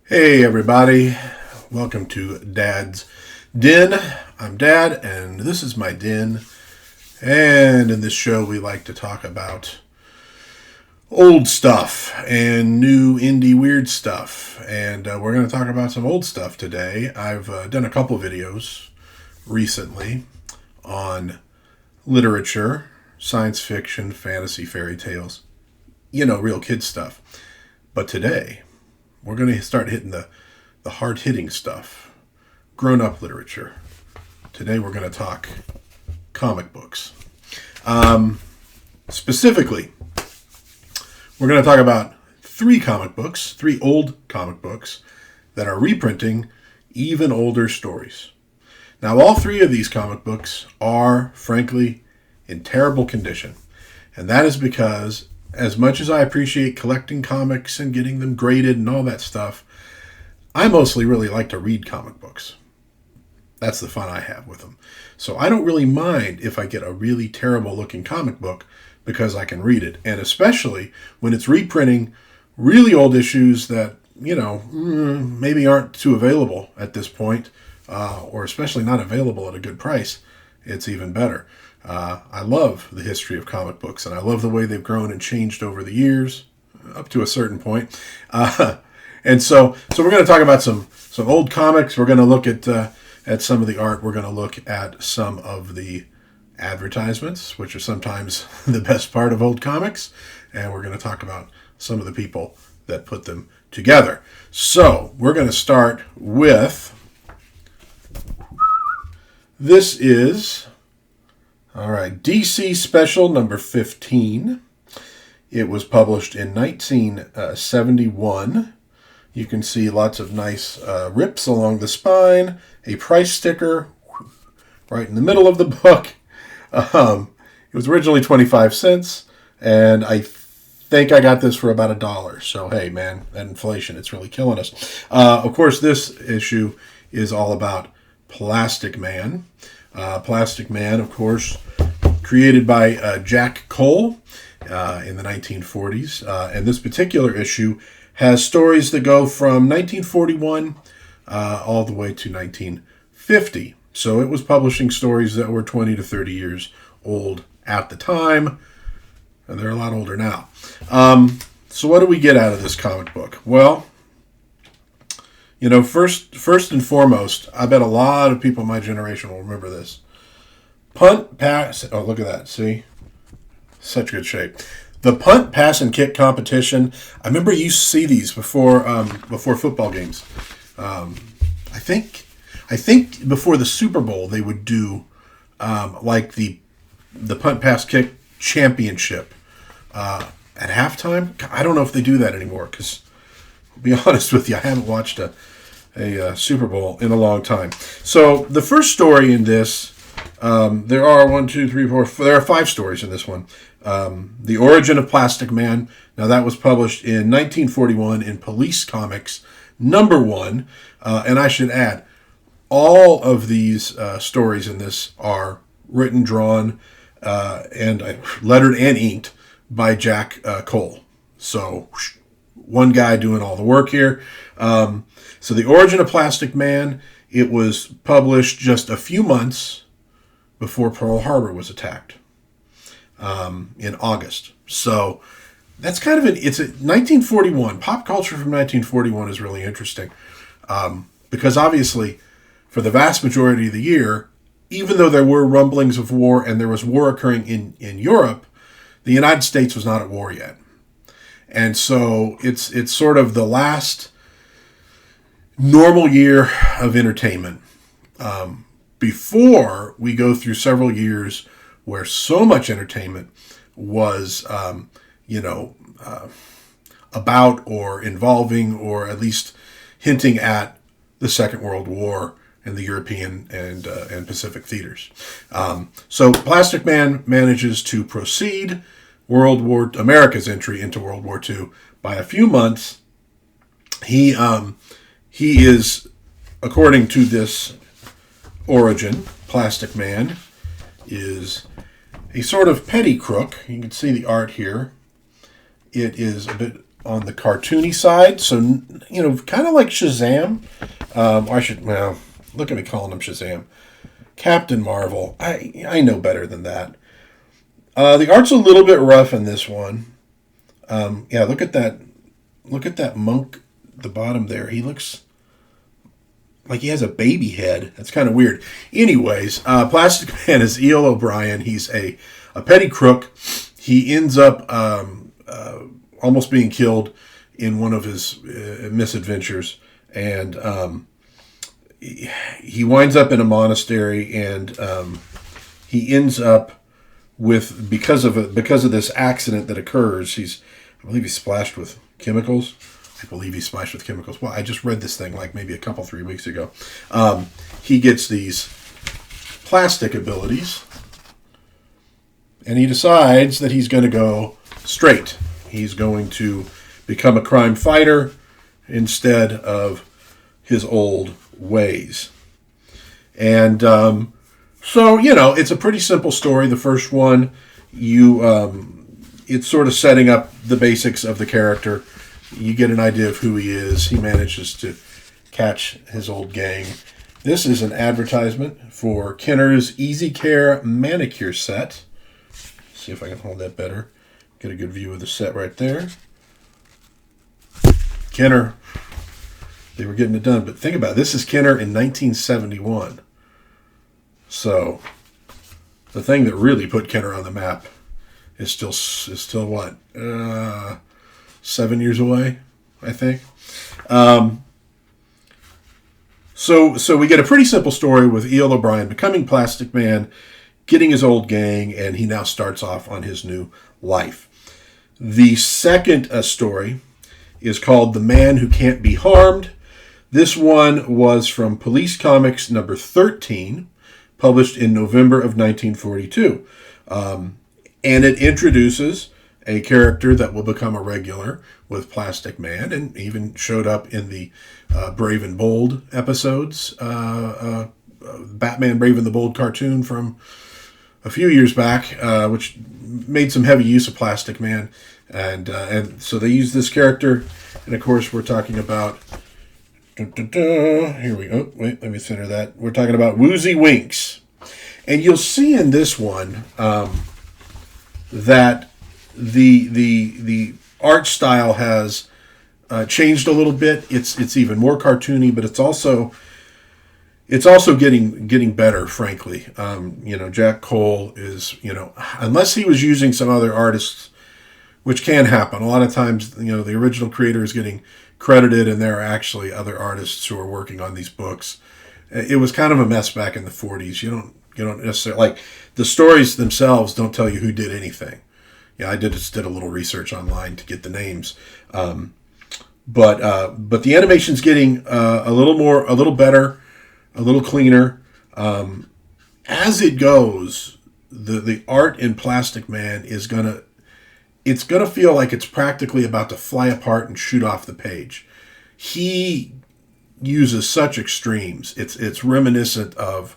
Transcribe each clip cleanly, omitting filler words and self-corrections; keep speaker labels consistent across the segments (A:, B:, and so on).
A: Hey everybody, welcome to Dad's Den. I'm Dad and this is my den, and in this show we like to talk about old stuff and new indie weird stuff, and we're going to talk about some old stuff today. I've done a couple videos recently on literature, science fiction, fantasy, fairy tales, real kid stuff. But today we're going to start hitting the hard-hitting stuff, grown-up literature. Today we're going to talk comic books. Specifically, we're going to talk about three old comic books that are reprinting even older stories. Now, all three of these comic books are, frankly, in terrible condition. And that is because, as much as I appreciate collecting comics and getting them graded and all that stuff, I mostly really like to read comic books. That's the fun I have with them. So I don't really mind if I get a really terrible looking comic book because I can read it. And especially when it's reprinting really old issues that, maybe aren't too available at this point, or especially not available at a good price, it's even better. I love the history of comic books, and I love the way they've grown and changed over the years, up to a certain point. And so we're going to talk about some old comics. We're going to look at some of the art. We're going to look at some of the advertisements, which are sometimes the best part of old comics, and we're going to talk about some of the people that put them together. So we're going to start with, this is, all right, DC Special number 15. It was published in 1971. You can see lots of nice rips along the spine, a price sticker right in the middle of the book. It was originally 25 cents, and I think I got this for about $1. So, hey, man, that inflation, it's really killing us. Of course, this issue is all about Plastic Man. Plastic Man, of course, created by Jack Cole in the 1940s. And this particular issue has stories that go from 1941 all the way to 1950. So it was publishing stories that were 20 to 30 years old at the time, and they're a lot older now. So what do we get out of this comic book? Well, first and foremost, I bet a lot of people in my generation will remember this. Punt, pass, oh, look at that, see? Such good shape. The punt, pass, and kick competition. I remember you used to see these before football games. I think before the Super Bowl they would do like the punt, pass, kick championship at halftime. I don't know if they do that anymore because, to be honest with you, I haven't watched a Super Bowl in a long time. So the first story in this, there are 5 stories in this one. The Origin of Plastic Man. Now that was published in 1941 in Police Comics number 1. And I should add, all of these stories in this are written, drawn, and lettered and inked by Jack Cole. So one guy doing all the work here. So the Origin of Plastic Man, it was published just a few months before Pearl Harbor was attacked in August. So that's kind of it's a 1941. Pop culture from 1941 is really interesting because obviously for the vast majority of the year, even though there were rumblings of war and there was war occurring in Europe, the United States was not at war yet. And so it's sort of the last normal year of entertainment before we go through several years where so much entertainment was, about or involving or at least hinting at the Second World War and the European and Pacific theaters. So Plastic Man manages to proceed America's entry into World War II by a few months. He is, according to this origin, Plastic Man is a sort of petty crook. You can see the art here. It is a bit on the cartoony side. So, kind of like Shazam. Look at me calling him Shazam. Captain Marvel. I know better than that. The art's a little bit rough in this one. Look at that. Look at that monk at the bottom there. He looks like he has a baby head. That's kind of weird. Anyways, Plastic Man is E.L. O'Brien. He's a petty crook. He ends up almost being killed in one of his misadventures. And he winds up in a monastery, and he ends up with, because of this accident that occurs, I believe he's splashed with chemicals. Well, I just read this thing like maybe 3 weeks ago. He gets these plastic abilities, and he decides that he's going to go straight. He's going to become a crime fighter instead of his old ways. And so, it's a pretty simple story. The first one, it's sort of setting up the basics of the character. You get an idea of who he is. He manages to catch his old gang. This is an advertisement for Kenner's Easy Care Manicure Set. See if I can hold that better. Get a good view of the set right there. Kenner, they were getting it done. But think about it. This is Kenner in 1971. So the thing that really put Kenner on the map is still what? 7 years away, I think. So we get a pretty simple story with E.L. O'Brien becoming Plastic Man, getting his old gang, and he now starts off on his new life. The second story is called The Man Who Can't Be Harmed. This one was from Police Comics number 13, published in November of 1942. And it introduces a character that will become a regular with Plastic Man, and even showed up in the Brave and Bold episodes, Batman Brave and the Bold cartoon from a few years back, which made some heavy use of Plastic Man. And so they use this character, and of course we're talking about, here we go, wait, let me center that. We're talking about Woozy Winks. And you'll see in this one that the art style has changed a little bit. It's even more cartoony, but it's also getting better, frankly. Jack Cole is, unless he was using some other artists, which can happen. A lot of times, the original creator is getting credited, and there are actually other artists who are working on these books. It was kind of a mess back in the 40s. You don't necessarily, like, the stories themselves don't tell you who did anything. I just did a little research online to get the names. But the animation's getting a little better, a little cleaner. As it goes, the art in Plastic Man is gonna feel like it's practically about to fly apart and shoot off the page. He uses such extremes. It's reminiscent of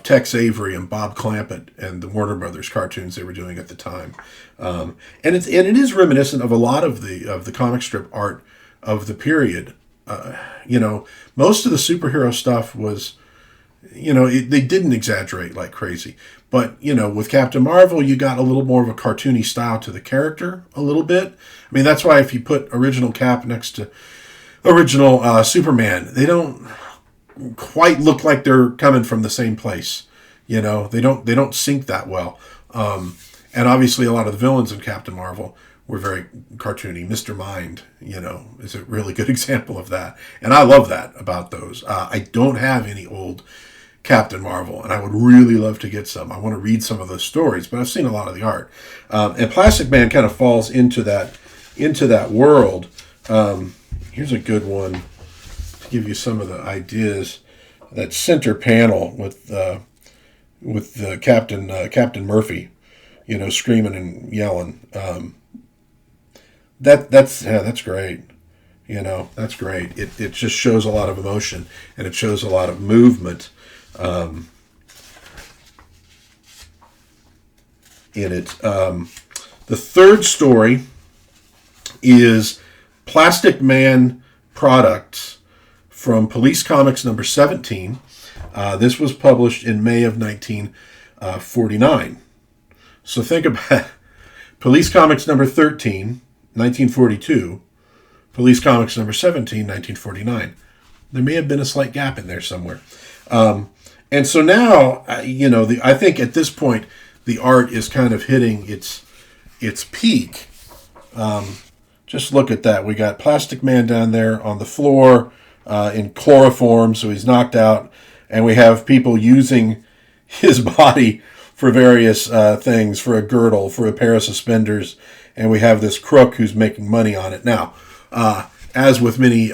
A: Tex Avery and Bob Clampett and the Warner Brothers cartoons they were doing at the time, and it is reminiscent of a lot of the comic strip art of the period. Most of the superhero stuff was, they didn't exaggerate like crazy, but with Captain Marvel, you got a little more of a cartoony style to the character, a little bit. I mean, that's why if you put original Cap next to original Superman, they don't quite look like they're coming from the same place. They don't sync that well. And obviously a lot of the villains in Captain Marvel were very cartoony. Mr. Mind, is a really good example of that. And I love that about those. I don't have any old Captain Marvel, and I would really love to get some. I want to read some of those stories, but I've seen a lot of the art. And Plastic Man kind of falls into that world. Here's a good one to give you some of the ideas. That center panel with the Captain Murphy, screaming and yelling. That's great. That's great. It just shows a lot of emotion, and it shows a lot of movement in it. The third story is Plastic Man Products from Police Comics number 17. This was published in May of 1949. So think about Police Comics number 13, 1942. Police Comics number 17, 1949. There may have been a slight gap in there somewhere. And so now, I think at this point, the art is kind of hitting its peak. Just look at that. We got Plastic Man down there on the floor in chloroform, so he's knocked out. And we have people using his body for various things, for a girdle, for a pair of suspenders. And we have this crook who's making money on it. Now, as with many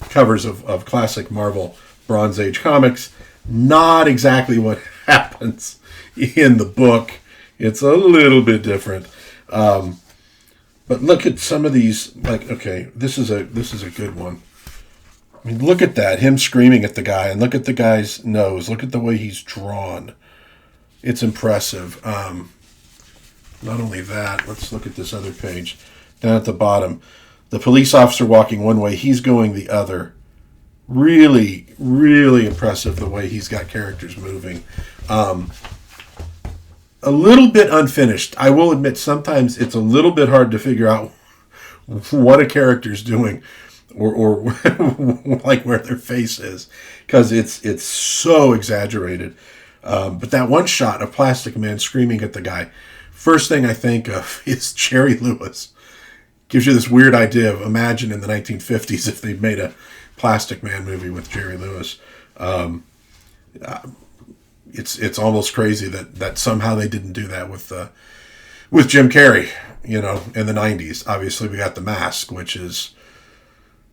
A: covers of classic Marvel Bronze Age comics, not exactly what happens in the book. It's a little bit different. But look at some of these, this is a good one. I mean, look at that, him screaming at the guy, and look at the guy's nose. Look at the way he's drawn. It's impressive. Not only that, let's look at this other page. Down at the bottom, the police officer walking one way, he's going the other. Really, really impressive the way he's got characters moving. A little bit unfinished. I will admit sometimes it's a little bit hard to figure out what a character's doing or like where their face is, because it's so exaggerated. But that one shot of Plastic Man screaming at the guy, first thing I think of is Jerry Lewis. Gives you this weird idea of, imagine in the 1950s if they'd made a Plastic Man movie with Jerry Lewis. It's almost crazy that somehow they didn't do that with Jim Carrey, in the 90s. Obviously, we got The Mask, which is,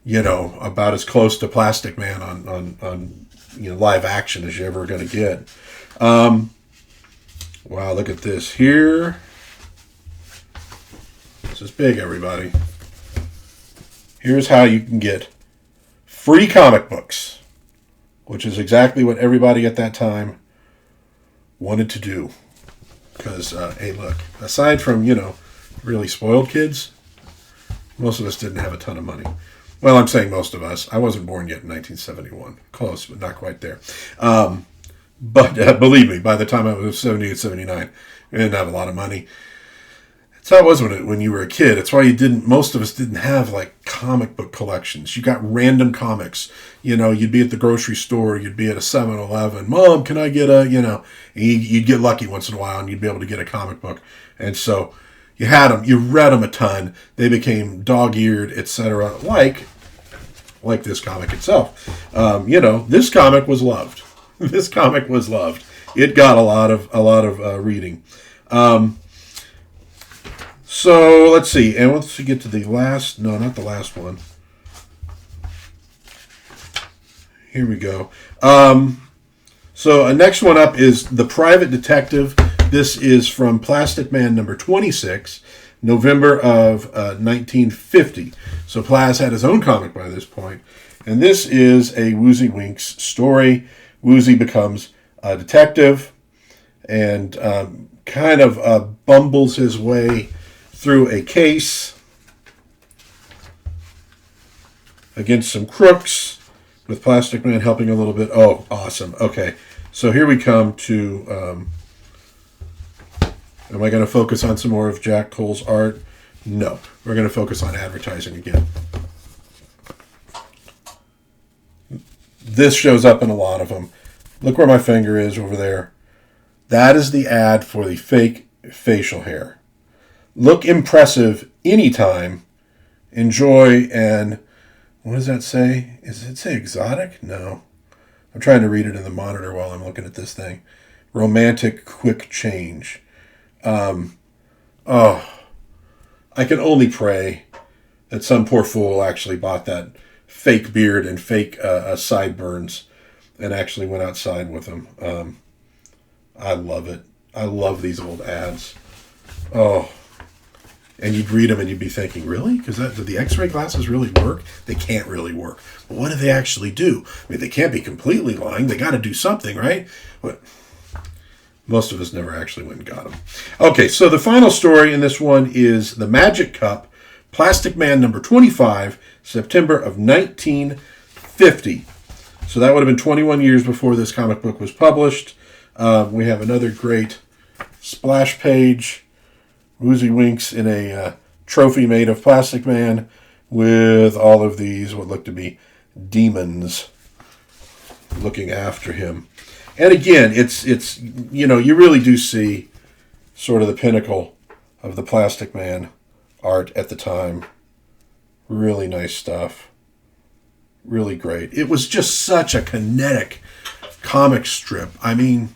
A: about as close to Plastic Man on live action as you're ever going to get. Wow, look at this here. This is big, everybody. Here's how you can get free comic books, which is exactly what everybody at that time wanted to do. Because, hey, look, aside from, really spoiled kids, most of us didn't have a ton of money. Well, I'm saying most of us. I wasn't born yet in 1971. Close, but not quite there. But believe me, by the time I was 78, 79, we didn't have a lot of money. That's how it was when you were a kid. It's why most of us didn't have comic book collections. You got random comics. You'd be at the grocery store, you'd be at a 7-Eleven. Mom, can I get you'd get lucky once in a while and you'd be able to get a comic book. And so you had them, you read them a ton. They became dog-eared, etc. Like this comic itself. This comic was loved. This comic was loved. It got a lot of reading. So let's see, and once we get to the last, no, not the last one. Here we go. So next one up is The Private Detective. This is from Plastic Man number 26, November of 1950. So Plas had his own comic by this point. And this is a Woozy Winks story. Woozy becomes a detective and kind of bumbles his way through a case against some crooks, with Plastic Man helping a little bit. Oh, awesome. Okay, so here we come to... am I going to focus on some more of Jack Cole's art? No. We're going to focus on advertising again. This shows up in a lot of them. Look where my finger is over there. That is the ad for the fake facial hair. Look impressive anytime. Enjoy and... what does that say? Does it say exotic? No. I'm trying to read it in the monitor while I'm looking at this thing. Romantic quick change. I can only pray that some poor fool actually bought that fake beard and fake sideburns and actually went outside with them. I love it. I love these old ads. Oh. And you'd read them and you'd be thinking, really? Because do the x-ray glasses really work? They can't really work. But what do they actually do? I mean, they can't be completely lying. They got to do something, right? But most of us never actually went and got them. Okay, so the final story in this one is The Magic Cup Plastic Man number 25, September of 1950. So that would have been 21 years before this comic book was published. We have another great splash page. Woozy Winks in a trophy made of Plastic Man with all of these, what look to be demons looking after him. And again, it's you really do see sort of the pinnacle of the Plastic Man art at the time. Really nice stuff. Really great. It was just such a kinetic comic strip. I mean,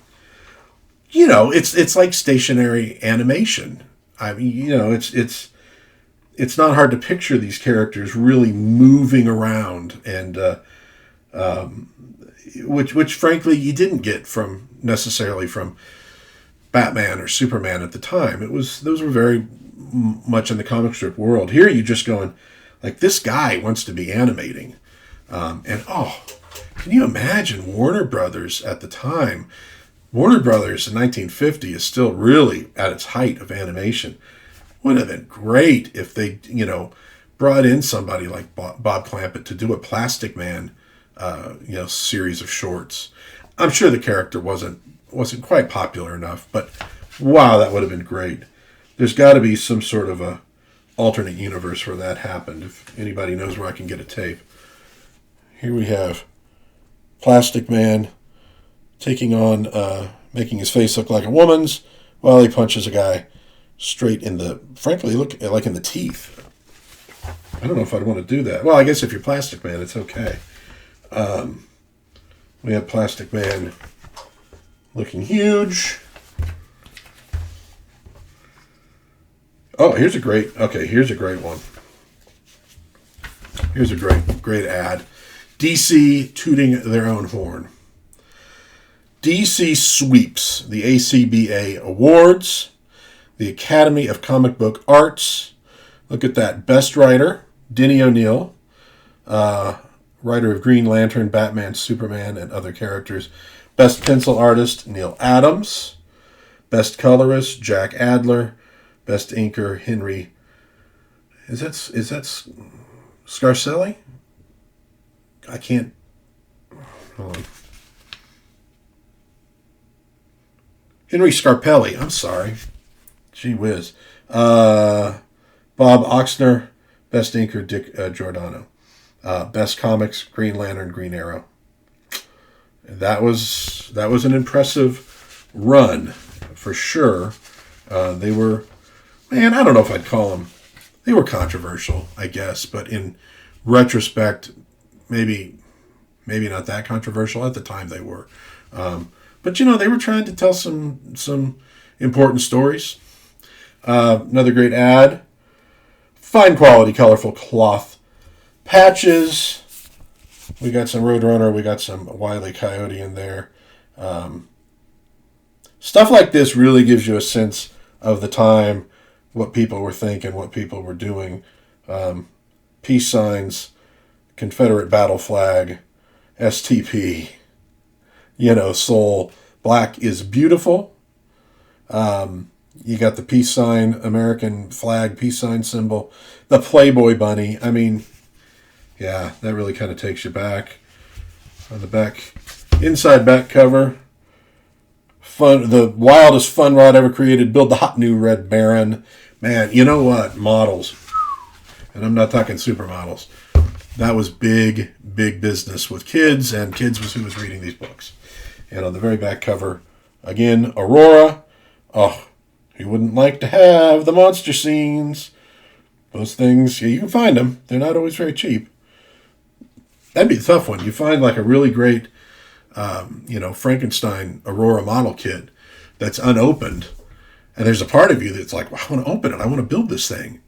A: it's like stationary animation. I mean, it's not hard to picture these characters really moving around, and which frankly you didn't get necessarily from Batman or Superman at the time. Those were very much in the comic strip world. Here you just going like, this guy wants to be animating, can you imagine Warner Brothers at the time? Warner Brothers in 1950 is still really at its height of animation. Would have been great if they, brought in somebody like Bob Clampett to do a Plastic Man, series of shorts. I'm sure the character wasn't quite popular enough, but wow, that would have been great. There's got to be some sort of a alternate universe where that happened. If anybody knows where I can get a tape. Here we have Plastic Man taking on, making his face look like a woman's while he punches a guy straight in the, frankly, look like in the teeth. I don't know if I'd want to do that. Well, I guess if you're Plastic Man, it's okay. We have Plastic Man looking huge. Oh, here's a great one. Here's a great ad. DC tooting their own horn. DC sweeps the ACBA Awards, the Academy of Comic Book Arts. Look at that. Best writer, Denny O'Neil. Writer of Green Lantern, Batman, Superman, and other characters. Best pencil artist, Neil Adams. Best colorist, Jack Adler. Best inker, Henry. Is that Scarcelli? I can't. Hold on. Henry Scarpelli. I'm sorry. Gee whiz. Bob Oxner. Best inker, Dick Giordano. Best comics, Green Lantern, Green Arrow. That was an impressive run for sure. They were, I don't know if I'd call them. They were controversial, I guess, but in retrospect, maybe not that controversial. At the time, they were. But they were trying to tell some important stories. Another great ad. Fine quality, colorful cloth patches. We got some Roadrunner. We got some Wile E. Coyote in there. Stuff like this really gives you a sense of the time, what people were thinking, what people were doing. Peace signs, Confederate battle flag, STP, Soul. Black is beautiful. You got the peace sign, American flag, peace sign symbol, the Playboy bunny. I mean, yeah, that really kind of takes you back. On the back, inside back cover, the wildest fun rod ever created. Build the hot new Red Baron. Man, you know what? Models, and I'm not talking supermodels. That was big business with kids, and kids was who was reading these books. And on the very back cover, again, Aurora. Oh, you wouldn't like to have the monster scenes. Those things, yeah, you can find them. They're not always very cheap. That'd be a tough one. You find like a really great, Frankenstein Aurora model kit that's unopened, and there's a part of you that's like, well, I want to open it. I want to build this thing.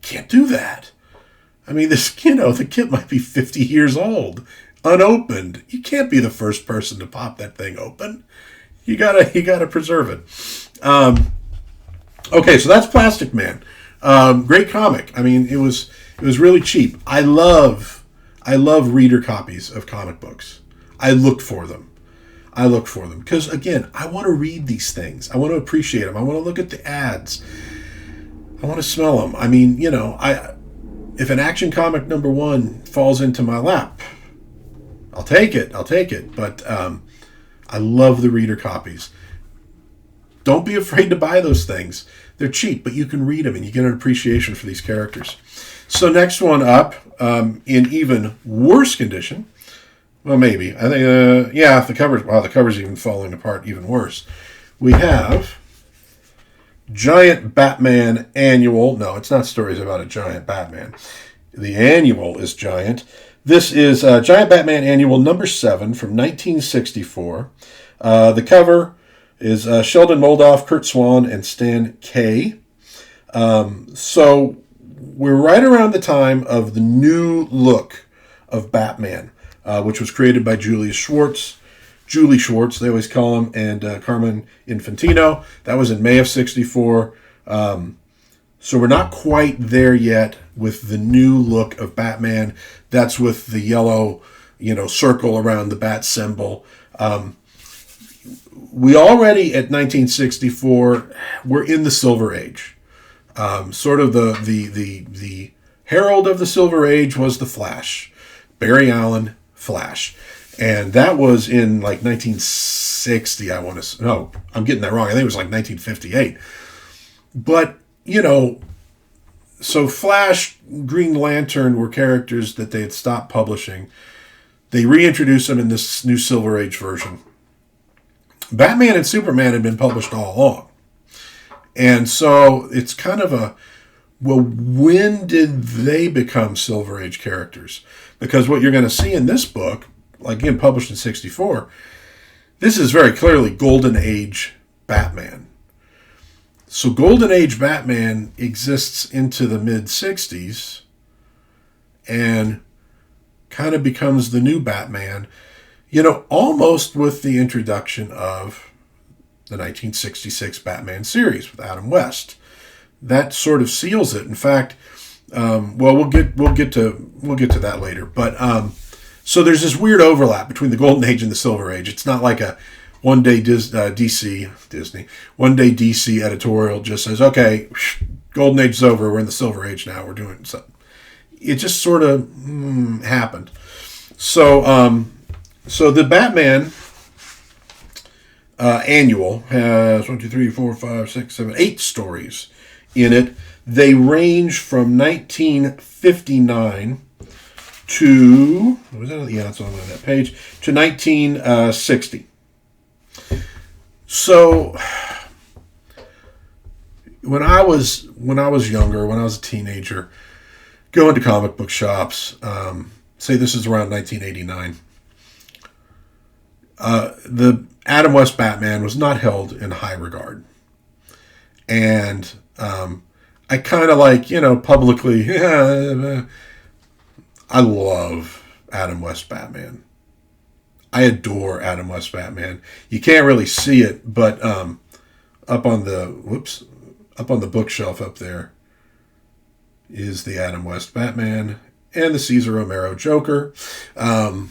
A: Can't do that. I mean, the kit might be 50 years old, unopened. You can't be the first person to pop that thing open. You gotta preserve it. Okay, so that's Plastic Man. Great comic. I mean, it was really cheap. I love reader copies of comic books. I look for them because, again, I want to read these things. I want to appreciate them. I want to look at the ads. I want to smell them. I mean, if an Action Comic #1 falls into my lap, I'll take it. But I love the reader copies. Don't be afraid to buy those things. They're cheap, but you can read them and you get an appreciation for these characters. So next one up, in even worse condition. Well, maybe. I think, if the cover's even falling apart, even worse. We have Giant Batman Annual. No, it's not stories about a giant Batman. The annual is giant. This is Giant Batman Annual #7 from 1964. The cover is Sheldon Moldoff, Kurt Swan, and Stan Kay. So we're right around the time of the new look of Batman, which was created by Julie Schwartz, they always call him, and Carmen Infantino. That was in May of '64. So we're not quite there yet with the new look of Batman. That's with the yellow, circle around the bat symbol. We already at 1964 were in the Silver Age. Sort of the herald of the Silver Age was the Flash, Barry Allen Flash, and that was in like 1960. I'm getting that wrong. I think it was like 1958. But so Flash, Green Lantern were characters that they had stopped publishing. They reintroduced them in this new Silver Age version. Batman and Superman had been published all along. And so it's kind of when did they become Silver Age characters? Because what you're going to see in this book, again, published in '64, this is very clearly Golden Age Batman. So Golden Age Batman exists into the mid-'60s and kind of becomes the new Batman, almost with the introduction of the 1966 Batman series with Adam West. That sort of seals it. In fact, we'll get to that later. But so there's this weird overlap between the Golden Age and the Silver Age. It's not like a one day DC editorial just says, okay, Golden Age is over, we're in the Silver Age now, we're doing so. It just sort of happened. So the Batman annual has 8 stories in it. They range from 1959 to that's on that page, to 1960. So when I was younger, when I was a teenager, going to comic book shops, say this is around 1989, the Adam West Batman was not held in high regard. And I kind of publicly, I love Adam West Batman. I adore Adam West Batman. You can't really see it, but up on the bookshelf up there is the Adam West Batman and the Cesar Romero Joker. And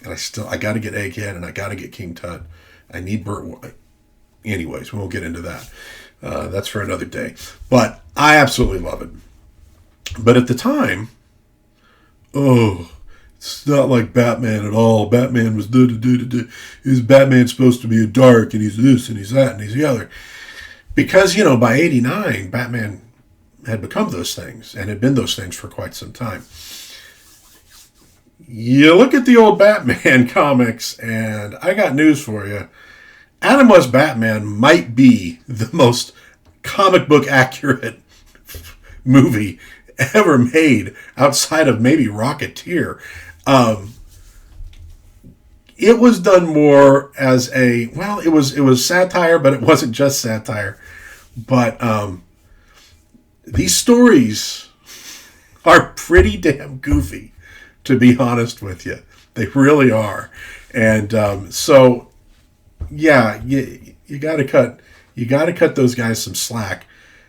A: I got to get Egghead and I got to get King Tut. I need Burt White. Anyways, we won't get into that. That's for another day. But I absolutely love it. But at the time, it's not like Batman at all. Batman was Is Batman supposed to be a dark, and he's this, and he's that, and he's the other. Because, by '89, Batman had become those things, and had been those things for quite some time. You look at the old Batman comics, and I got news for you. Adam West Batman might be the most comic book accurate movie ever made outside of maybe Rocketeer. It was done more as it was satire, but it wasn't just satire. But these stories are pretty damn goofy, to be honest with you. They really are. And you got to cut those guys some slack.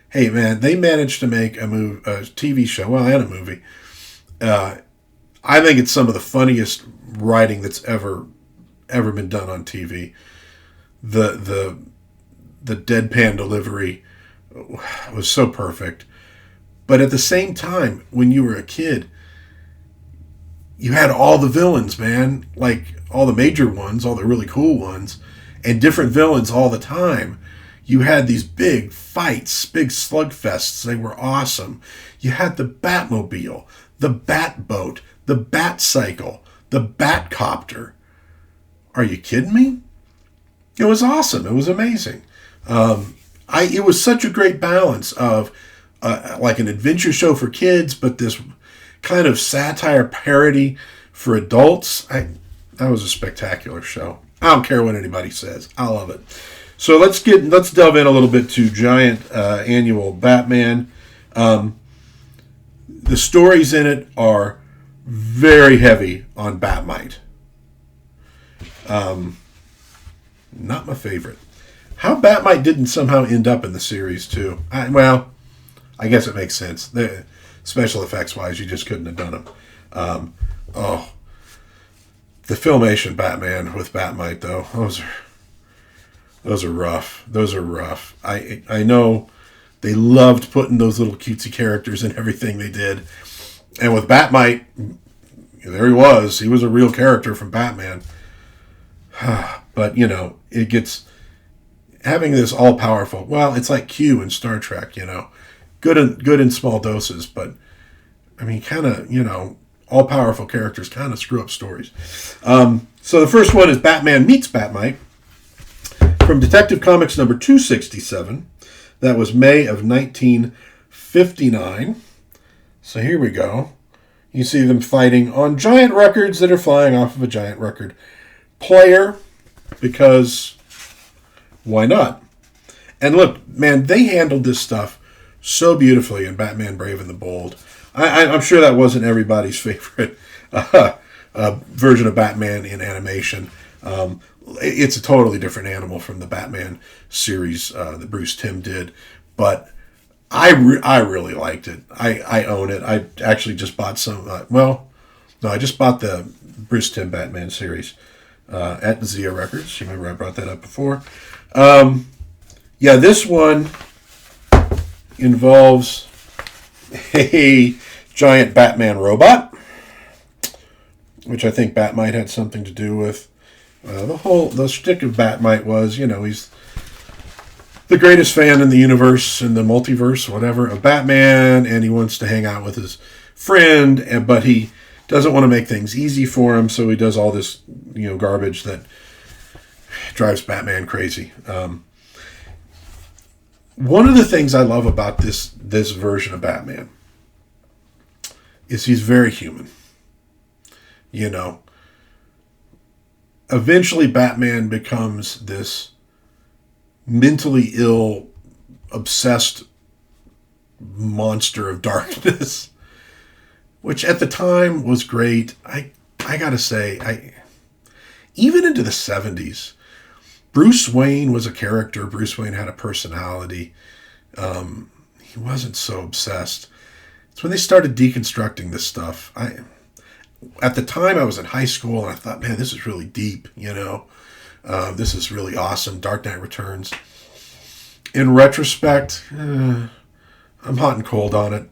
A: Hey man, they managed to make a TV show, and a movie. I think it's some of the funniest writing that's ever been done on TV. The deadpan delivery was so perfect. But at the same time, when you were a kid, you had all the villains, man. Like all the major ones, all the really cool ones, and different villains all the time. You had these big fights, big slugfests. They were awesome. You had the Batmobile, the Batboat, the Batcycle, the Batcopter. Are you kidding me? It was awesome. It was amazing. It was such a great balance of like an adventure show for kids, but this kind of satire parody for adults. That was a spectacular show. I don't care what anybody says. I love it. So let's delve in a little bit to Giant Annual Batman. The stories in it are very heavy on Batmite. Not my favorite. How Batmite didn't somehow end up in the series too. I guess it makes sense. The special effects wise, you just couldn't have done them. The Filmation Batman with Batmite though, those are rough. Those are rough. I know they loved putting those little cutesy characters in everything they did, and with Batmite, there he was. He was a real character from Batman. But it gets having this all powerful. Well, it's like Q in Star Trek. Good in small doses, but I mean, kind of all powerful characters kind of screw up stories. So the first one is Batman Meets Batmite from Detective Comics number 267. That was May of 1959. So here we go. You see them fighting on giant records that are flying off of a giant record player, because why not? And look, man, they handled this stuff so beautifully in Batman Brave and the Bold. I'm sure that wasn't everybody's favorite version of Batman in animation. It's a totally different animal from the Batman series that Bruce Timm did, but I really liked it. I own it. I actually just bought some. I just bought the Bruce Timm Batman series at Zia Records. You remember I brought that up before. This one involves a giant Batman robot, which I think Batmite had something to do with. The shtick of Batmite was, he's the greatest fan in the universe, in the multiverse, whatever, of Batman, and he wants to hang out with his friend, but he doesn't want to make things easy for him, so he does all this, garbage that drives Batman crazy. One of the things I love about this version of Batman is he's very human. Eventually Batman becomes this mentally ill, obsessed monster of darkness, which at the time was great. I gotta say, even into the 70s, Bruce Wayne was a character. Bruce Wayne had a personality. He wasn't so obsessed. It's when they started deconstructing this stuff. At the time, I was in high school, and I thought, man, this is really deep, This is really awesome. Dark Knight Returns. In retrospect, I'm hot and cold on it.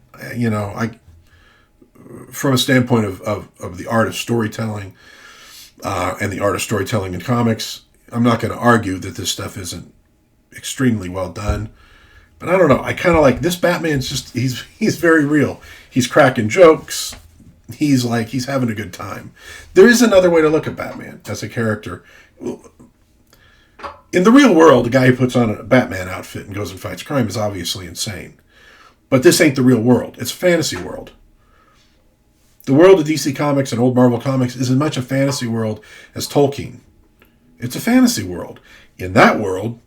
A: From a standpoint of the art of storytelling and the art of storytelling in comics, I'm not going to argue that this stuff isn't extremely well done. But I don't know. I kind of like this Batman's just, he's very real. He's cracking jokes. He's having a good time. There is another way to look at Batman as a character. In the real world, the guy who puts on a Batman outfit and goes and fights crime is obviously insane. But this ain't the real world. It's a fantasy world. The world of DC Comics and old Marvel Comics is as much a fantasy world as Tolkien. It's a fantasy world. In that world,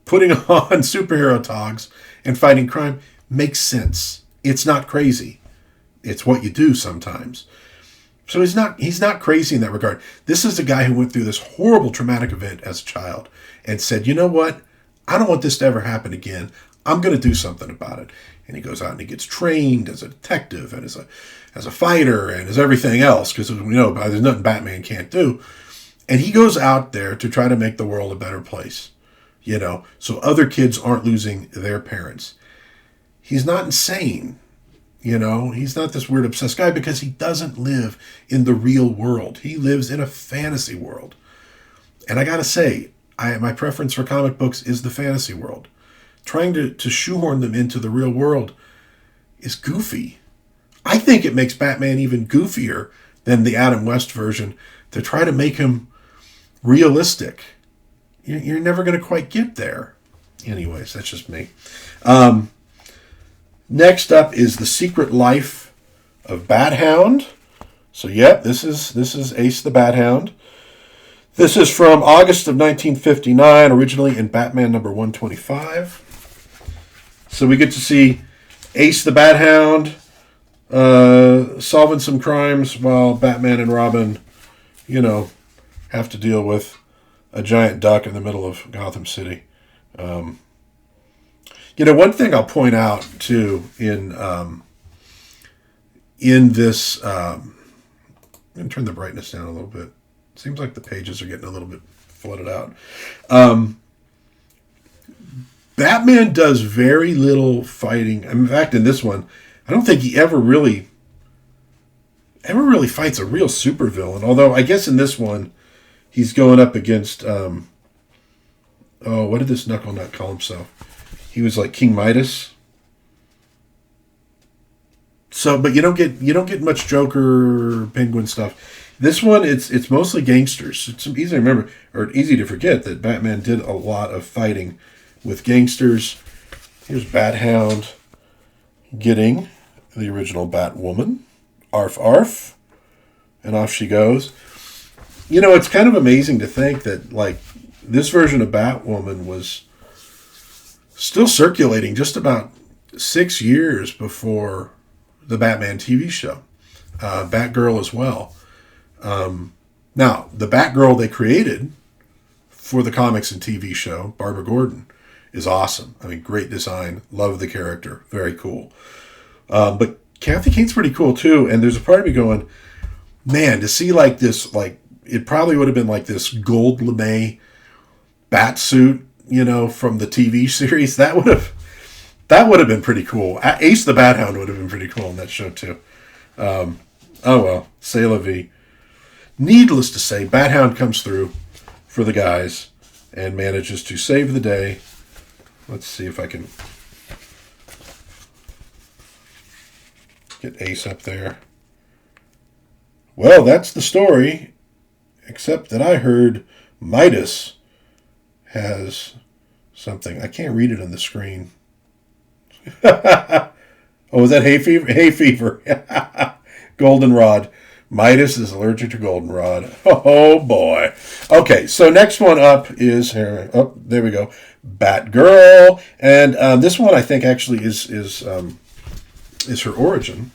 A: putting on superhero togs and fighting crime makes sense. It's not crazy. It's what you do sometimes. So he's not crazy in that regard. This is a guy who went through this horrible traumatic event as a child and said, you know what? I don't want this to ever happen again. I'm going to do something about it. And he goes out and he gets trained as a detective and as a fighter and as everything else, because we know there's nothing Batman can't do. And he goes out there to try to make the world a better place, so other kids aren't losing their parents. he's not insane. You know, he's not this weird obsessed guy because he doesn't live in the real world. He lives in a fantasy world. And I gotta say, my preference for comic books is the fantasy world. Trying to shoehorn them into the real world is goofy. I think it makes Batman even goofier than the Adam West version to try to make him realistic. You're never going to quite get there. Anyways, that's just me. Next up is The Secret Life of Bat-Hound. So, yep, this is Ace the Bat-Hound. This is from August of 1959, originally in Batman number 125. So we get to see Ace the Bat-Hound solving some crimes while Batman and Robin, you know, have to deal with a giant duck in the middle of Gotham City. You know, one thing I'll point out too in this, let me turn the brightness down a little bit. Seems like the pages are getting a little bit flooded out. Batman does very little fighting. In fact, in this one, I don't think he ever really fights a real supervillain. Although I guess in this one, he's going up against what did this knuckle nut call himself? He was like King Midas. So, but you don't get much Joker, Penguin stuff. This one, it's mostly gangsters. It's easy to remember, or easy to forget that Batman did a lot of fighting with gangsters. Here's Bat-Hound getting the original Batwoman. Arf, arf. And off she goes. You know, it's kind of amazing to think that, like, this version of Batwoman was still circulating just about 6 years before the Batman TV show. Batgirl as well. Now, the Batgirl they created for the comics and TV show, Barbara Gordon, is awesome. I mean, great design. Love the character. Very cool. But Kathy Kane's pretty cool, too. And there's a part of me going, man, to see like this, like, it probably would have been like this gold lame bat suit, you know, from the TV series. That would have been pretty cool. Ace the Bat-Hound would have been pretty cool in that show, too. Oh, well. C'est la vie. Needless to say, Bat-Hound comes through for the guys and manages to save the day. Let's see if I can get Ace up there. Well, that's the story, except that I heard Midas has something. I can't read it on the screen. Oh, is that hay fever? Hay fever. Goldenrod. Midas is allergic to goldenrod. Oh, boy. Okay, so next one up is here. Oh, there we go. Batgirl. And this one, I think, actually is her origin.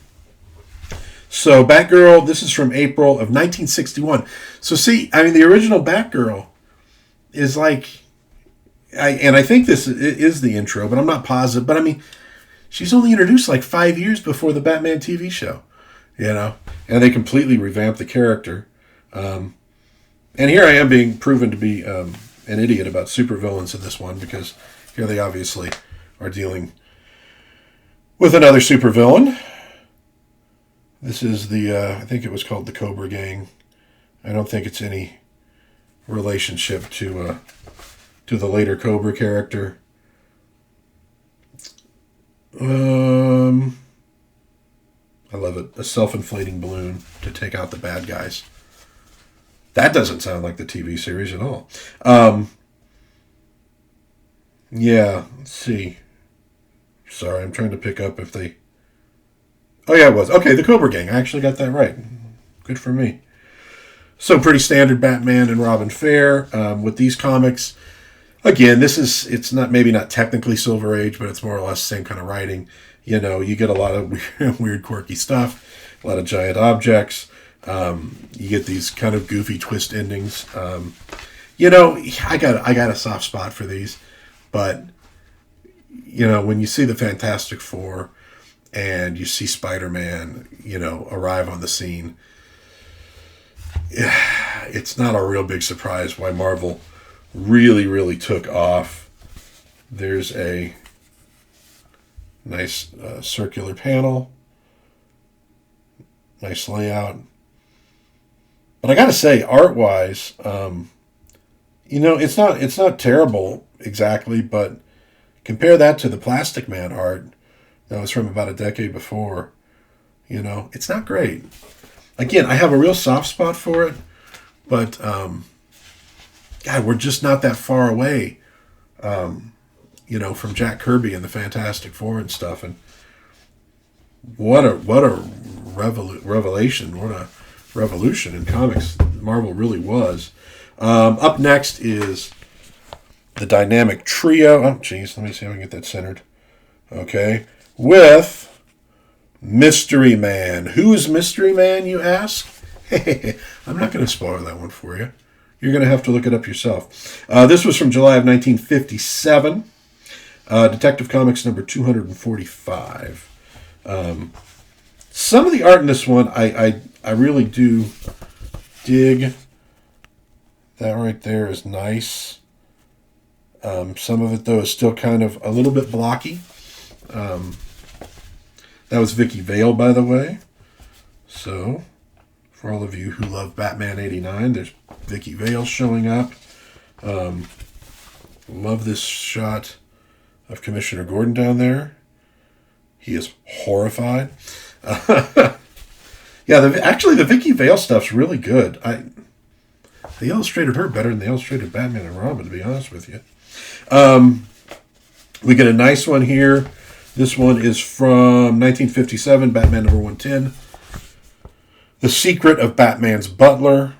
A: So Batgirl, this is from April of 1961. So see, I mean, the original Batgirl is like, I think this is the intro, but I'm not positive. But I mean, she's only introduced like 5 years before the Batman TV show. You know, and they completely revamped the character. And here I am being proven to be an idiot about supervillains in this one, because here they obviously are dealing with another supervillain. This is the, I think it was called the Cobra Gang. I don't think it's any relationship to the later Cobra character. I love it. A self-inflating balloon to take out the bad guys. That doesn't sound like the TV series at all. Yeah, let's see. Sorry, I'm trying to pick up if they... Oh, yeah, it was. Okay, the Cobra Gang. I actually got that right. Good for me. So, pretty standard Batman and Robin fare with these comics. Again, it's not maybe not technically Silver Age, but it's more or less the same kind of writing. You know, you get a lot of weird, quirky stuff, a lot of giant objects. You get these kind of goofy twist endings. You know, I got a soft spot for these, but you know, when you see the Fantastic Four and you see Spider-Man, you know, arrive on the scene, it's not a real big surprise why Marvel really, really took off. There's a Nice circular panel. Nice layout. But I gotta say, art-wise, it's not terrible exactly, but compare that to the Plastic Man art that was from about a decade before. It's not great. Again, I have a real soft spot for it, but God, we're just not that far away. From Jack Kirby and the Fantastic Four and stuff, and what a revelation, what a revolution in comics Marvel really was. Up next is the dynamic trio. Oh, geez, let me see if I can get that centered. Okay, with Mystery Man. Who is Mystery Man, you ask? I'm not going to spoil that one for you. You're going to have to look it up yourself. This was from July of 1957. Detective Comics number 245. Some of the art in this one, I really do dig. That right there is nice. Some of it, though, is still kind of a little bit blocky. That was Vicky Vale, by the way. So, for all of you who love Batman 89, there's Vicky Vale showing up. Love this shot of Commissioner Gordon down there. He is horrified. Actually, the Vicky Vale stuff's really good. They illustrated her better than they illustrated Batman and Robin, to be honest with you. We get a nice one here. This one is from 1957, Batman number 110. The Secret of Batman's Butler.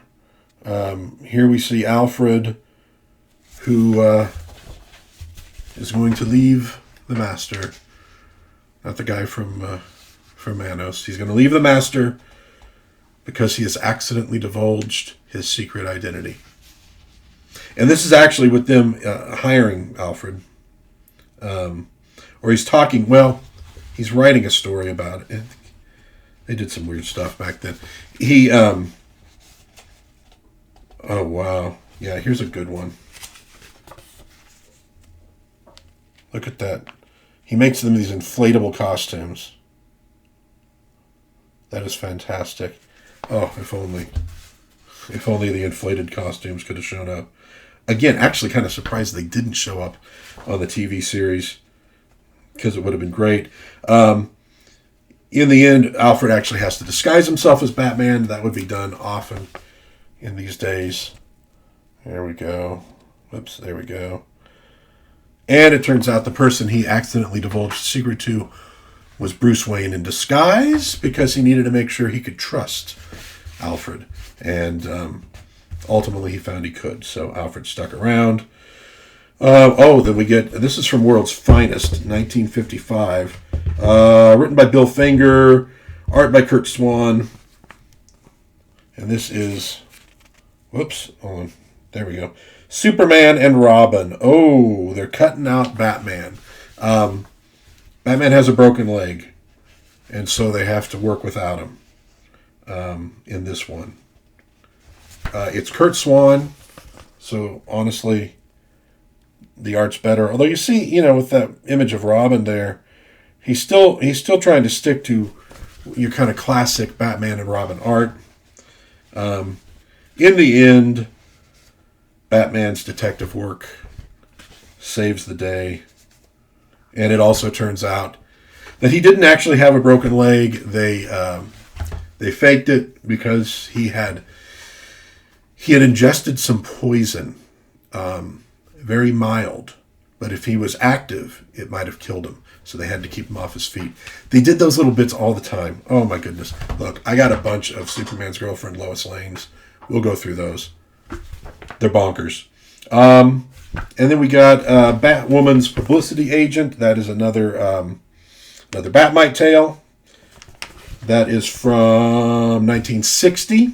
A: Here we see Alfred, who is going to leave the Master. Not the guy from Manos. He's going to leave the Master because he has accidentally divulged his secret identity. And this is actually with them hiring Alfred. Or he's talking, he's writing a story about it. They did some weird stuff back then. Oh, wow. Yeah, here's a good one. Look at that. He makes them these inflatable costumes. That is fantastic. Oh, if only the inflated costumes could have shown up. Again, actually kind of surprised they didn't show up on the TV series, because it would have been great. In the end, Alfred actually has to disguise himself as Batman. That would be done often in these days. There we go. Whoops, there we go. And it turns out the person he accidentally divulged the secret to was Bruce Wayne in disguise, because he needed to make sure he could trust Alfred. And ultimately he found he could. So Alfred stuck around. Then we get, this is from World's Finest, 1955. Written by Bill Finger, art by Kurt Swan. And this is, hold on, there we go. Superman and Robin. Oh, they're cutting out Batman. Batman has a broken leg, and so they have to work without him in this one. It's Kurt Swan, so honestly, the art's better. Although you see, with that image of Robin there, he's still trying to stick to your kind of classic Batman and Robin art. In the end, Batman's detective work saves the day. And it also turns out that he didn't actually have a broken leg. They faked it because he had ingested some poison, very mild. But if he was active, it might have killed him. So they had to keep him off his feet. They did those little bits all the time. Oh my goodness. Look, I got a bunch of Superman's girlfriend, Lois Lane's. We'll go through those. They're bonkers. And then we got Batwoman's publicity agent. That is another Batmite tale. That is from 1960.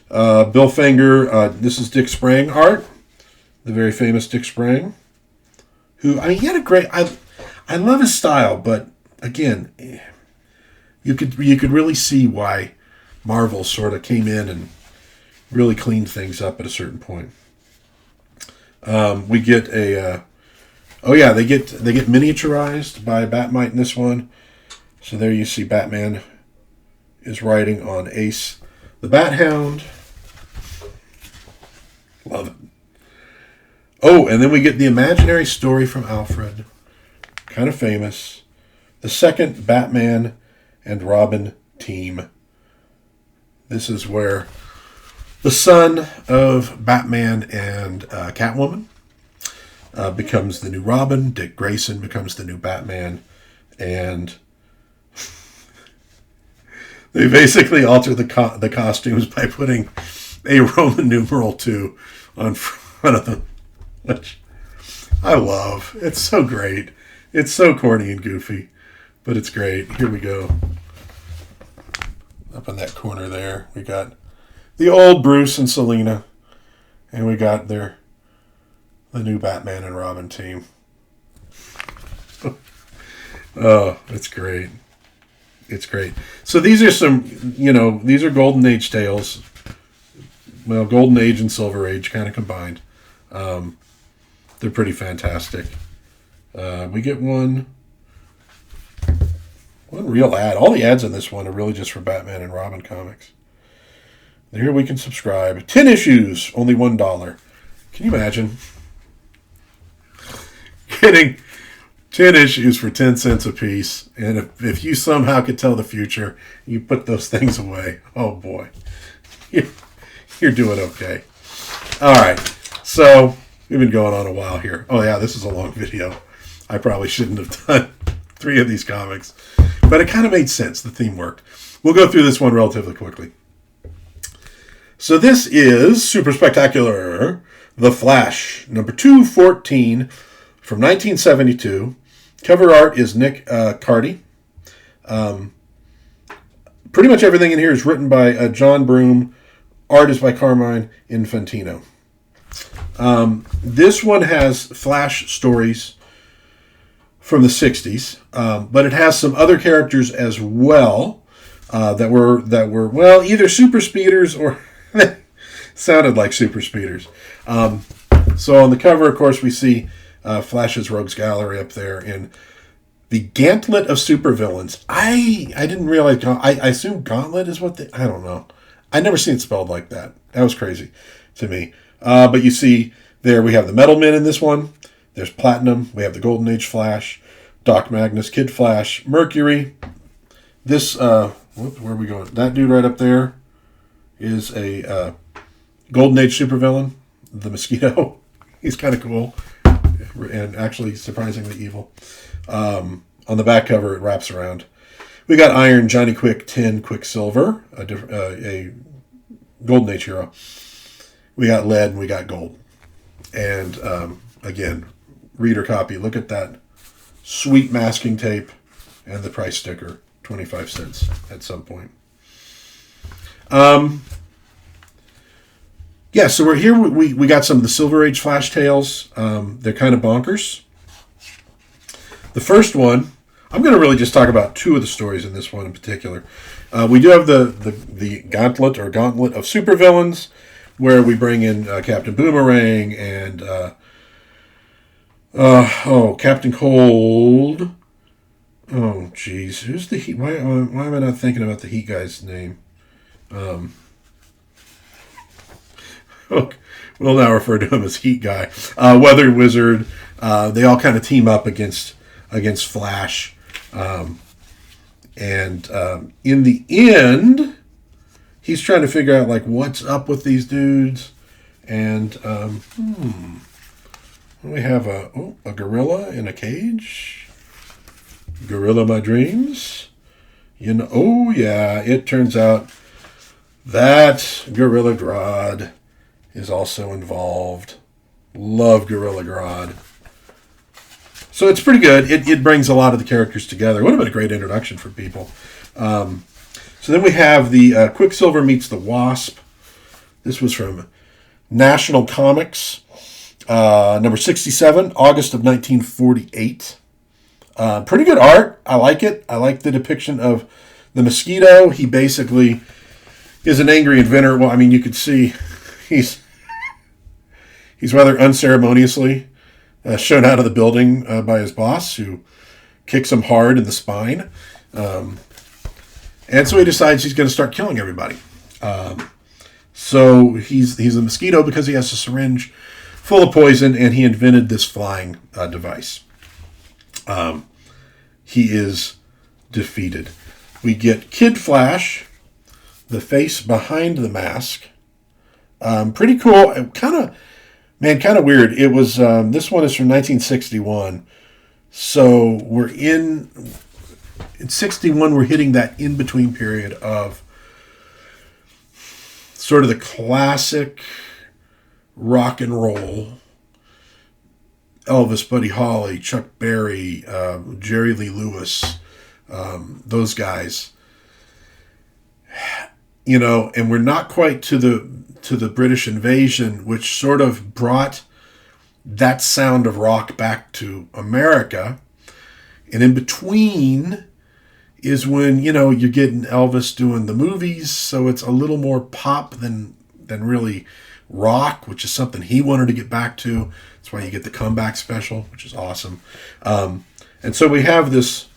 A: Bill Finger. This is Dick Sprang art, the very famous Dick Sprang. He had a great. I love his style, but again, you could really see why Marvel sort of came in and really cleaned things up at a certain point. We get Oh yeah, they get miniaturized by Batmite in this one. So there you see Batman is riding on Ace the Bat Hound. Love it. Oh, and then we get the imaginary story from Alfred. Kind of famous. The second Batman and Robin team. This is where the son of Batman and Catwoman becomes the new Robin. Dick Grayson becomes the new Batman. And they basically alter the costumes by putting a Roman numeral 2 on front of them, which I love. It's so great. It's so corny and goofy, but it's great. Here we go. Up in that corner there, we got the old Bruce and Selina, and we got the new Batman and Robin team. Oh, it's great. It's great. So these are some, these are Golden Age tales. Well, Golden Age and Silver Age kind of combined. They're pretty fantastic. We get one real ad. All the ads in this one are really just for Batman and Robin comics. Here we can subscribe. 10 issues, only $1. Can you imagine getting 10 issues for 10 cents a piece? And if you somehow could tell the future, you put those things away. Oh boy. You're doing okay. All right. So we've been going on a while here. Oh yeah, this is a long video. I probably shouldn't have done 3 of these comics, but it kind of made sense. The theme worked. We'll go through this one relatively quickly. So this is Super Spectacular, The Flash, number 214 from 1972. Cover art is Nick Cardy. Pretty much everything in here is written by John Broome. Art is by Carmine Infantino. This one has Flash stories from the 60s, but it has some other characters as well that were well, either super speeders or sounded like super speeders. So on the cover, of course, we see Flash's Rogues Gallery up there in the Gauntlet of Supervillains. I didn't realize. I assume Gauntlet is what I don't know. I never seen it spelled like that. That was crazy to me. But you see there we have the Metal Men in this one. There's Platinum. We have the Golden Age Flash, Doc Magnus, Kid Flash, Mercury. This, where are we going? That dude right up there is a Golden Age supervillain, the Mosquito. He's kind of cool and actually surprisingly evil. On the back cover, it wraps around. We got Iron, Johnny Quick, Tin, Quicksilver, a Golden Age hero. We got Lead, and we got Gold. And again, reader copy. Look at that sweet masking tape and the price sticker, 25 cents at some point. Yeah, so we're here. We got some of the Silver Age Flash tales. They're kind of bonkers. The first one, I'm going to really just talk about 2 of the stories in this one in particular. We do have the Gauntlet of Supervillains, where we bring in Captain Boomerang and Captain Cold. Oh, geez, who's the Heat? Why am I not thinking about the Heat guy's name? We'll now refer to him as Heat Guy. Weather Wizard. They all kind of team up against Flash. And in the end, he's trying to figure out, like, what's up with these dudes. And we have a gorilla in a cage. Gorilla My Dreams. Oh yeah, it turns out that Gorilla Grodd is also involved. Love Gorilla Grodd. So it's pretty good. It brings a lot of the characters together. It would have been a great introduction for people. So then we have the Quicksilver meets the Wasp. This was from National Comics, number 67, August of 1948. Pretty good art. I like it. I like the depiction of the Mosquito. He basically is an angry inventor. Well, I mean, you could see he's rather unceremoniously shown out of the building by his boss, who kicks him hard in the spine. And so he decides he's going to start killing everybody. So he's a mosquito because he has a syringe full of poison, and he invented this flying device. He is defeated. We get Kid Flash, the face behind the mask. Pretty cool. Kind of weird. It was this one is from 1961. So we're in 61. We're hitting that in between period of sort of the classic rock and roll. Elvis, Buddy Holly, Chuck Berry, Jerry Lee Lewis, those guys. And we're not quite to the British invasion, which sort of brought that sound of rock back to America. And in between is when, you're getting Elvis doing the movies, so it's a little more pop than really rock, which is something he wanted to get back to. That's why you get the comeback special, which is awesome. And so we have this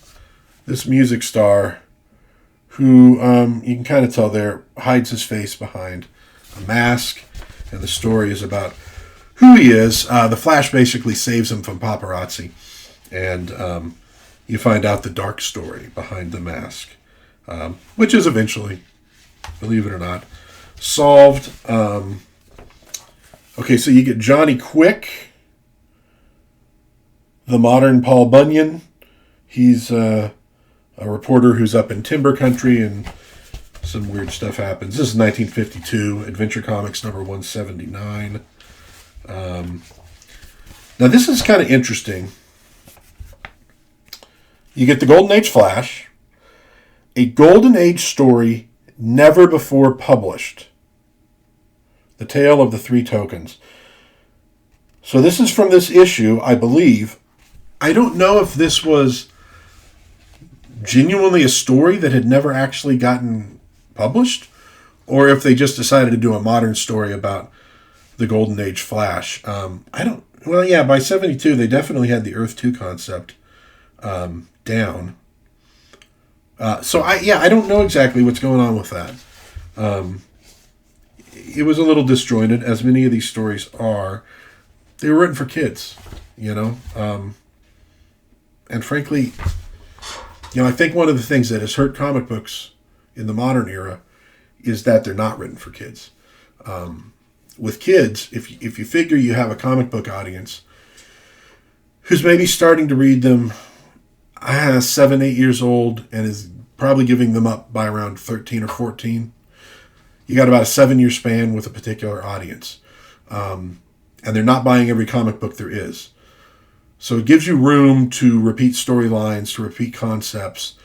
A: music star who, you can kind of tell there, hides his face behind a mask, and the story is about who he is. The Flash basically saves him from paparazzi, and you find out the dark story behind the mask, which is eventually, believe it or not, solved. Okay, so you get Johnny Quick, the modern Paul Bunyan. He's a reporter who's up in timber country, and some weird stuff happens. This is 1952, Adventure Comics number 179. Now this is kind of interesting. You get the Golden Age Flash, a Golden Age story never before published. The Tale of the Three Tokens. So this is from this issue, I believe. I don't know if this was genuinely a story that had never actually gotten published, or if they just decided to do a modern story about the Golden Age Flash. By 72, they definitely had the Earth 2 concept down. I don't know exactly what's going on with that. It was a little disjointed, as many of these stories are. They were written for kids, and frankly, I think one of the things that has hurt comic books in the modern era is that they're not written for kids. With kids, if you figure you have a comic book audience who's maybe starting to read them 7, 8 years old, and is probably giving them up by around 13 or 14, you got about a 7-year span with a particular audience. And they're not buying every comic book there is. So it gives you room to repeat storylines, to repeat concepts.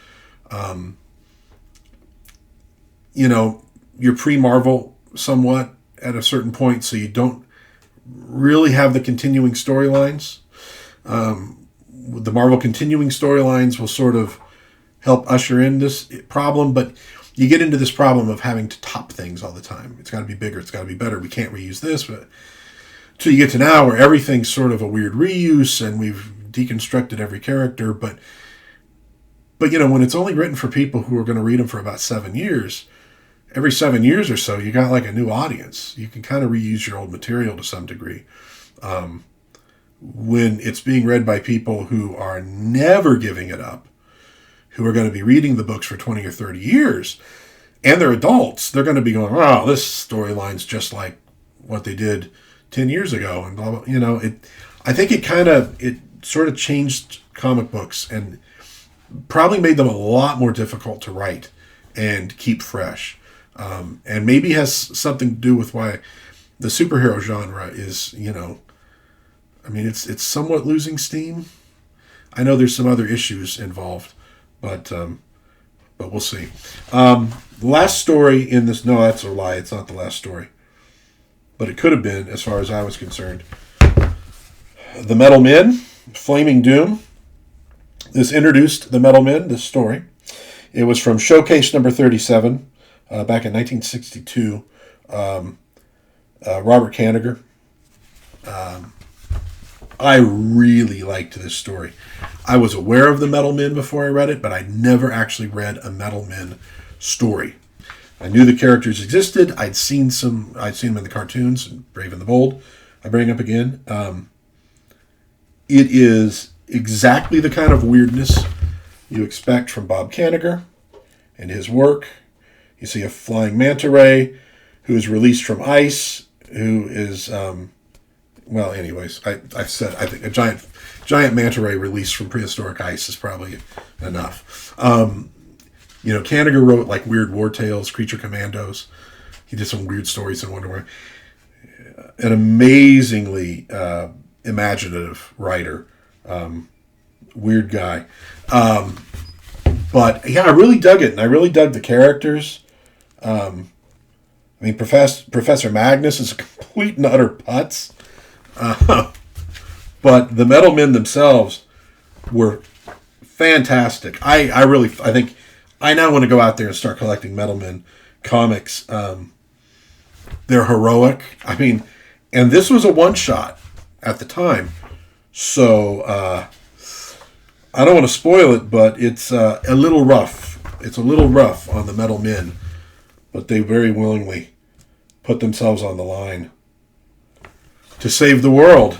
A: You're pre-Marvel somewhat at a certain point, so you don't really have the continuing storylines. The Marvel continuing storylines will sort of help usher in this problem, but you get into this problem of having to top things all the time. It's got to be bigger. It's got to be better. We can't reuse this, but so you get to now where everything's sort of a weird reuse, and we've deconstructed every character. But when it's only written for people who are going to read them for about 7 years, every 7 years or so, you got like a new audience. You can kind of reuse your old material to some degree. When it's being read by people who are never giving it up, who are going to be reading the books for 20 or 30 years, and they're adults, they're going to be going, "Oh, this storyline's just like what they did 10 years ago," and blah, blah. I think it sort of changed comic books and probably made them a lot more difficult to write and keep fresh. And maybe has something to do with why the superhero genre is, it's somewhat losing steam. I know there's some other issues involved, but we'll see. The last story in this, no, that's a lie. It's not the last story, but it could have been, as far as I was concerned. The Metal Men, Flaming Doom. This introduced the Metal Men, this story. It was from Showcase number 37, back in 1962. Robert Kanigher. I really liked this story. I was aware of the Metal Men before I read it, but I never actually read a Metal Men story. I knew the characters existed. I'd seen them in the cartoons, Brave and the Bold. I bring up again. It is exactly the kind of weirdness you expect from Bob Kanigher and his work. You see a flying manta ray who is released from ice, who is, well, anyways, I've said, I think a giant manta ray released from prehistoric ice is probably enough. Kanigher wrote like weird war tales, Creature Commandos. He did some weird stories in Wonder Woman. An amazingly imaginative writer. Weird guy. But yeah, I really dug it, and I really dug the characters. Professor Magnus is a complete and utter putz. But the Metal Men themselves were fantastic. I think I now want to go out there and start collecting Metal Men comics. They're heroic. And this was a one-shot at the time. So I don't want to spoil it, but it's a little rough. It's a little rough on the Metal Men. But they very willingly put themselves on the line to save the world.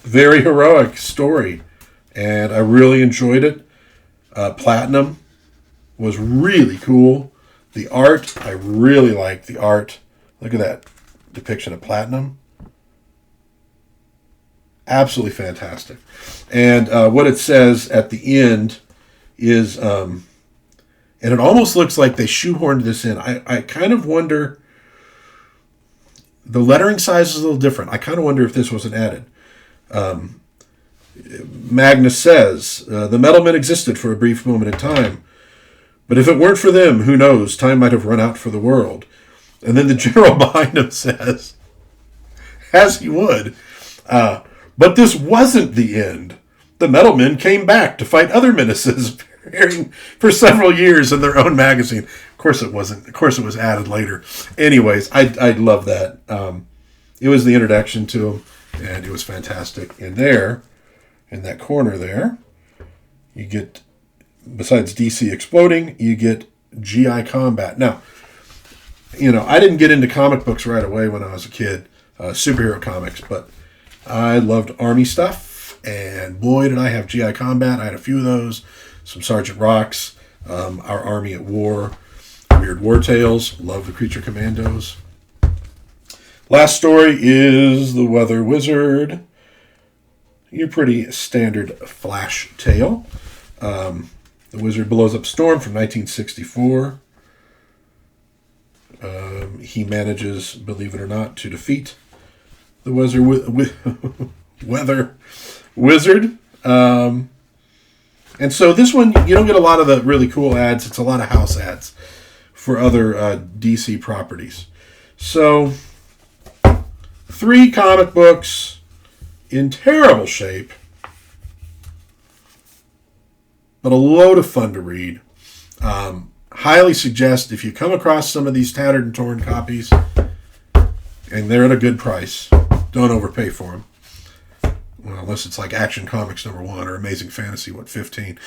A: Very heroic story. And I really enjoyed it. Platinum was really cool. The art, I really liked the art. Look at that depiction of Platinum. Absolutely fantastic. And what it says at the end is, and it almost looks like they shoehorned this in. I kind of wonder, the lettering size is a little different. I kind of wonder if this wasn't added. Magnus says, the Metal Men existed for a brief moment in time, but if it weren't for them, who knows, time might have run out for the world. And then the general behind him says, as he would, but this wasn't the end. The Metal Men came back to fight other menaces, appearing for several years in their own magazine. Of course it wasn't. Of course it was added later. Anyways, I love that. It was the introduction to them, and it was fantastic. And there, in that corner there, you get, besides DC exploding, you get GI Combat. Now, I didn't get into comic books right away when I was a kid, superhero comics, but I loved Army stuff, and boy, did I have GI Combat. I had a few of those, some Sergeant Rocks, Our Army at War, Weird War Tales, love the Creature Commandos. Last story is The Weather Wizard. Your pretty standard Flash tale. The Wizard blows up a storm from 1964. He manages, believe it or not, to defeat the Weather Wizard. And so this one, you don't get a lot of the really cool ads. It's a lot of house ads for other DC properties. So, 3 comic books in terrible shape, but a load of fun to read. Highly suggest if you come across some of these tattered and torn copies, and they're at a good price, don't overpay for them. Well, unless it's like Action Comics #1 or Amazing Fantasy, 15.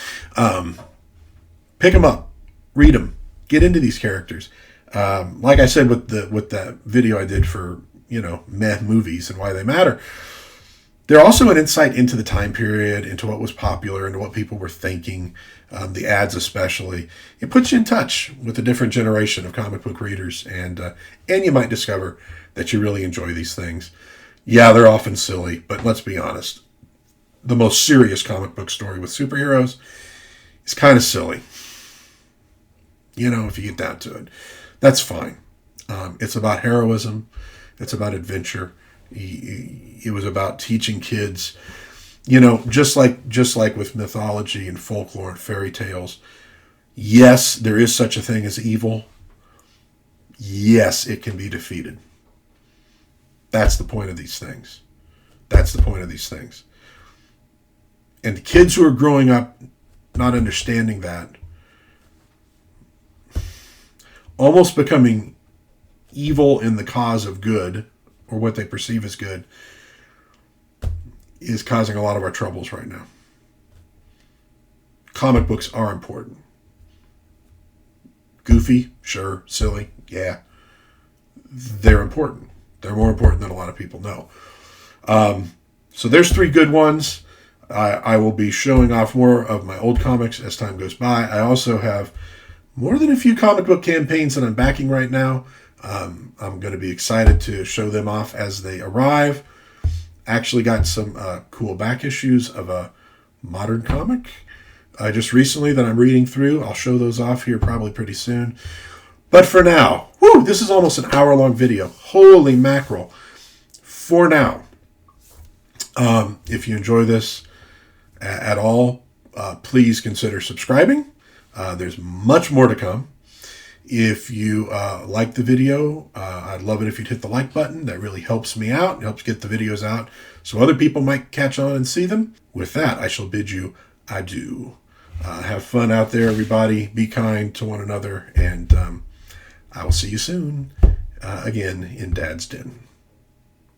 A: Pick them up, read them, get into these characters. Like I said with that video I did for meh movies and why they matter, they're also an insight into the time period, into what was popular, into what people were thinking. The ads especially, it puts you in touch with a different generation of comic book readers, and you might discover that you really enjoy these things. Yeah, they're often silly, but let's be honest. The most serious comic book story with superheroes is kind of silly. If you get down to it. That's fine. It's about heroism. It's about adventure. It was about teaching kids, just like with mythology and folklore and fairy tales. Yes, there is such a thing as evil. Yes, it can be defeated. That's the point of these things. And the kids who are growing up not understanding that, almost becoming evil in the cause of good, or what they perceive as good, is causing a lot of our troubles right now. Comic books are important. Goofy, sure. Silly, yeah. They're important. They're more important than a lot of people know. So there's 3 good ones. I will be showing off more of my old comics as time goes by. I also have more than a few comic book campaigns that I'm backing right now. I'm going to be excited to show them off as they arrive. Actually got some cool back issues of a modern comic just recently that I'm reading through. I'll show those off here probably pretty soon. But for now, this is almost an hour-long video. Holy mackerel. For now, if you enjoy this at all, please consider subscribing. There's much more to come. If you like the video, I'd love it if you'd hit the like button. That really helps me out. It helps get the videos out so other people might catch on and see them. With that, I shall bid you adieu. Have fun out there, everybody. Be kind to one another. And I will see you soon again in Dad's Den.